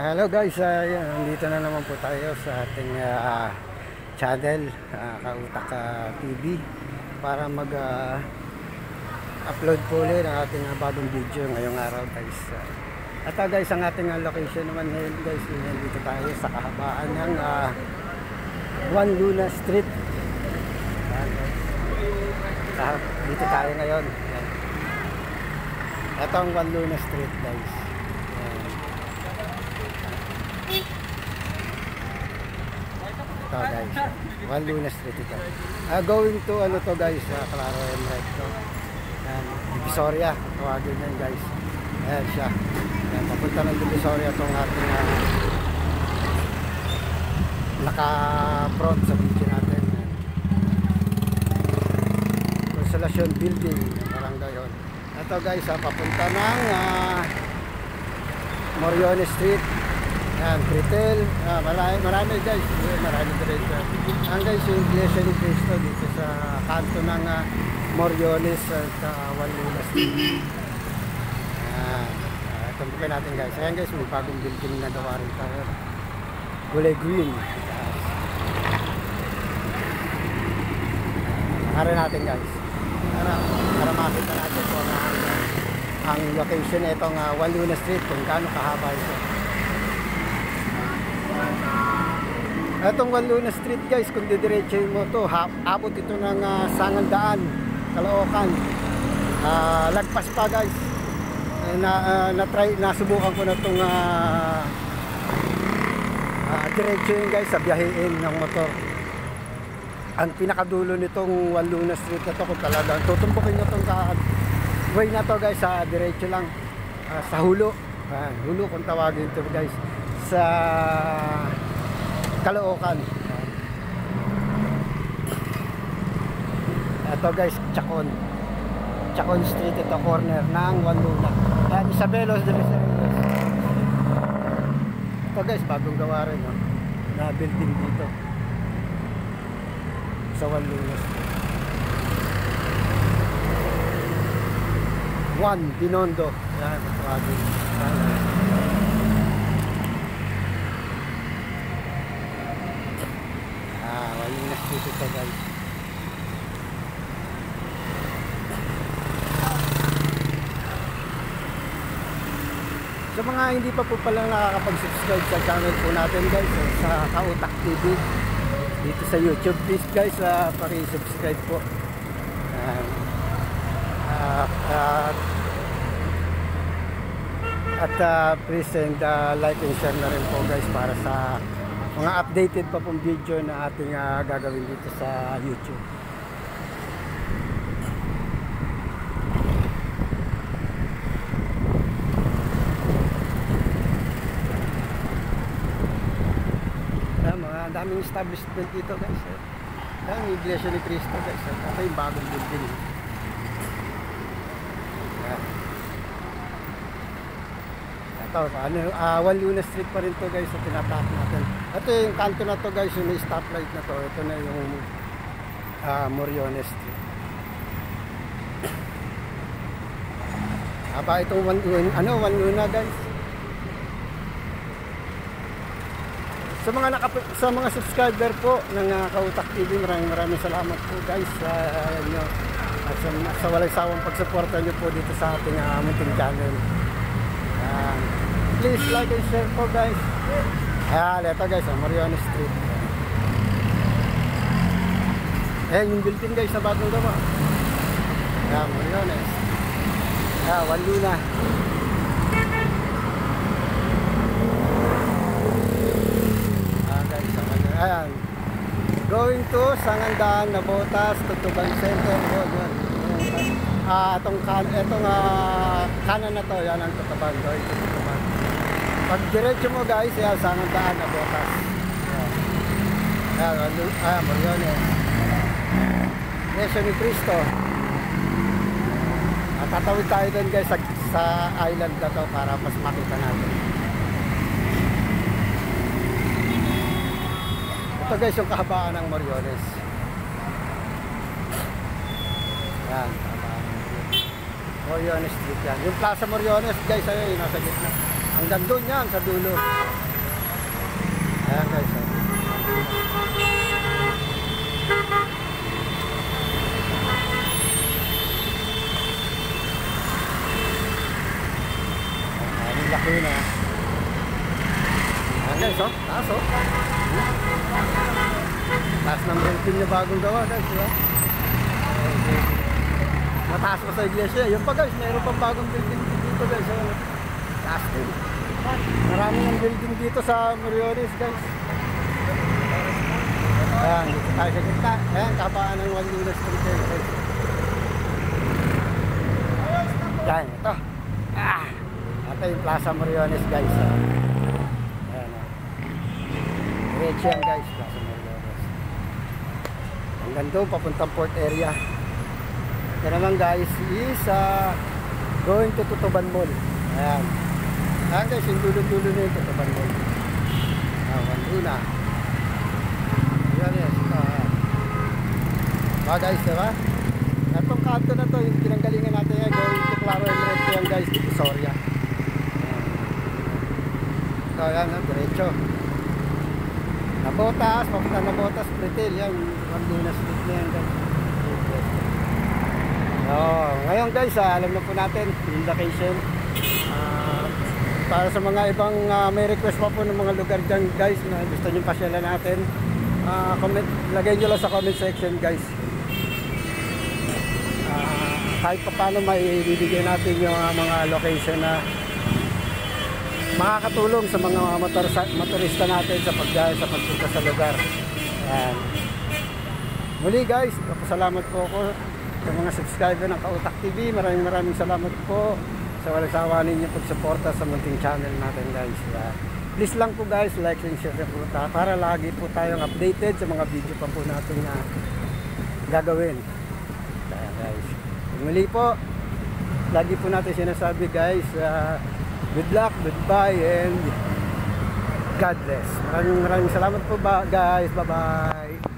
Hello guys, yan, nandito na naman po tayo sa ating channel, Kautak TV, para mag-upload po ulit ang ating bagong video ngayong araw guys. At guys, ang ating location naman ngayon guys, nandito tayo sa kahabaan ng Juan Luna Street. Dito tayo ngayon. Ito ang Juan Luna Street guys. Ito guys, Juan Luna Street ito. Going to ano to guys, Claro and Right to. Yan, Divisoria, tawagin yan guys. Ayan siya. Yan, papunta ng Divisoria itong ating naka-front sa video natin. Consolation Building, parang gayon. Ito guys, papunta ng Moriones Street. Yan, Critel, marami guys, marami din dyan. Ang guys, yung Iglesia ni Cristo dito sa kanto ng Moriones at Juan Luna Street. Yan, ito bukin natin guys. Ayan guys, may bagong building na gawa rin tayo. Kulay green. Hari natin guys. Para makita natin kung ang location itong Juan Luna Street, kung gaano kahaba ito. Itong Juan Luna Street guys, kung didiretso mo to, abot ito ng Sangandaan, Caloocan. Lagpas pa guys. Nasubukan ko na itong diretso yun guys, sa biyahein ng motor. Ang pinakadulo nitong Juan Luna Street na to, kung talagang tutumbukin nyo itong way na to guys, sa diretso lang, sa Hulo. Hulo kung tawagin ito guys, sa Caloocan. Ito guys, Chacon Street, ito corner ng Juan Luna. Isabelos de Reservas. Ito guys, bagong gawa rin na building dito sa Juan Luna Street. Juan Binondo. Yan, tawagin. Dito ito guys. Sa mga hindi pa po pala nakakapag-subscribe sa channel po natin guys, sa Kautak TV dito sa YouTube, please guys, paki-subscribe po. Please and like and share na rin po guys, para sa mga updated pa pong video na ating gagawin dito sa YouTube. Mga daming establishment dito guys. Ang Iglesia ni Cristo guys. Ito yung bagong building. Ito, Juan Luna Street pa rin to guys, sa tinatak natin. Ito yung kanto na to guys, yung stoplight na to. Ito na yung Moriones Street. Itong Juan Luna guys. Sa mga subscriber po ng Kautak TV, maraming salamat po guys sa inyo. At sa walang sawang pagsuporta nyo po dito sa ating munting channel. Please like and share po guys. Ito guys, Moriones Street. Yung building guys na bagong gawa. Moriones. Juan Luna. Guys, ayan. Going to Sangandaan, Nabotas, Tutuban Center. Itong kanan na to, yan ang Tutuban. Pag diretso mo guys, yan, Sangandaan, Nabotas. Moriones. Iglesia ni Cristo. Tatawid tayo doon guys sa island na to para mas makita natin. Ito guys yung kahabaan ng Moriones. Yan, kahabaan. Moriones Street yan. Yung Plaza Moriones guys, ayun, nasa gitna. Hanggang doon yan sa dulo. Ayan guys. Ang laki na. Ayan guys, oh. Taas, oh. Taas ng building na bagong gawa guys, diba? Mataas pa sa iglesia. Yun pa guys, mayroon pang bagong building dito guys. Taas din. Marami ng building dito sa Moriones guys. Ayan, dito tayo sa gitna. Ayan, kapaan ng Wandunas Street guys. Ayan, ito. Ito yung Plaza Moriones guys. Ayan, diretso yan guys, Plaza Moriones. Hanggang doon, papuntang port area. Ito naman guys is going to Tutuban Mall. Ayan. Ayan guys, yung dulo-dulo na yung Tutuban Mall. Wanduna. Ayan yes. Ayan. Guys, diba? Itong kanto na to, yung pinanggalingan natin yan, going to Claro Emirate yan guys, dito Soria. Ito yan, diretso. Nabotas, papunta Nabotas, Pretel, yan, Wanduna Street na yan guys. Ngayon guys, alam na po natin yung location. Para sa mga ibang may request pa po ng mga lugar dyan guys na gusto nyo pasyalan natin, lagay nyo lang sa comment section guys. Kahit pa paano may bibigyan natin yung mga location na makakatulong sa mga motorista natin sa pagbiyahe, sa pagpunta sa lugar. Ayan. Muli guys, salamat po ako sa mga subscriber ng Kautak TV. Maraming salamat po sa walang sawa ninyo pagsuporta sa munting channel natin guys. Please lang po guys, like and share po para lagi po tayong updated sa mga video pa po natin na gagawin. Kaya guys, muli po, lagi po natin sinasabi guys, good luck, goodbye, and God bless. Maraming salamat po guys. Bye bye.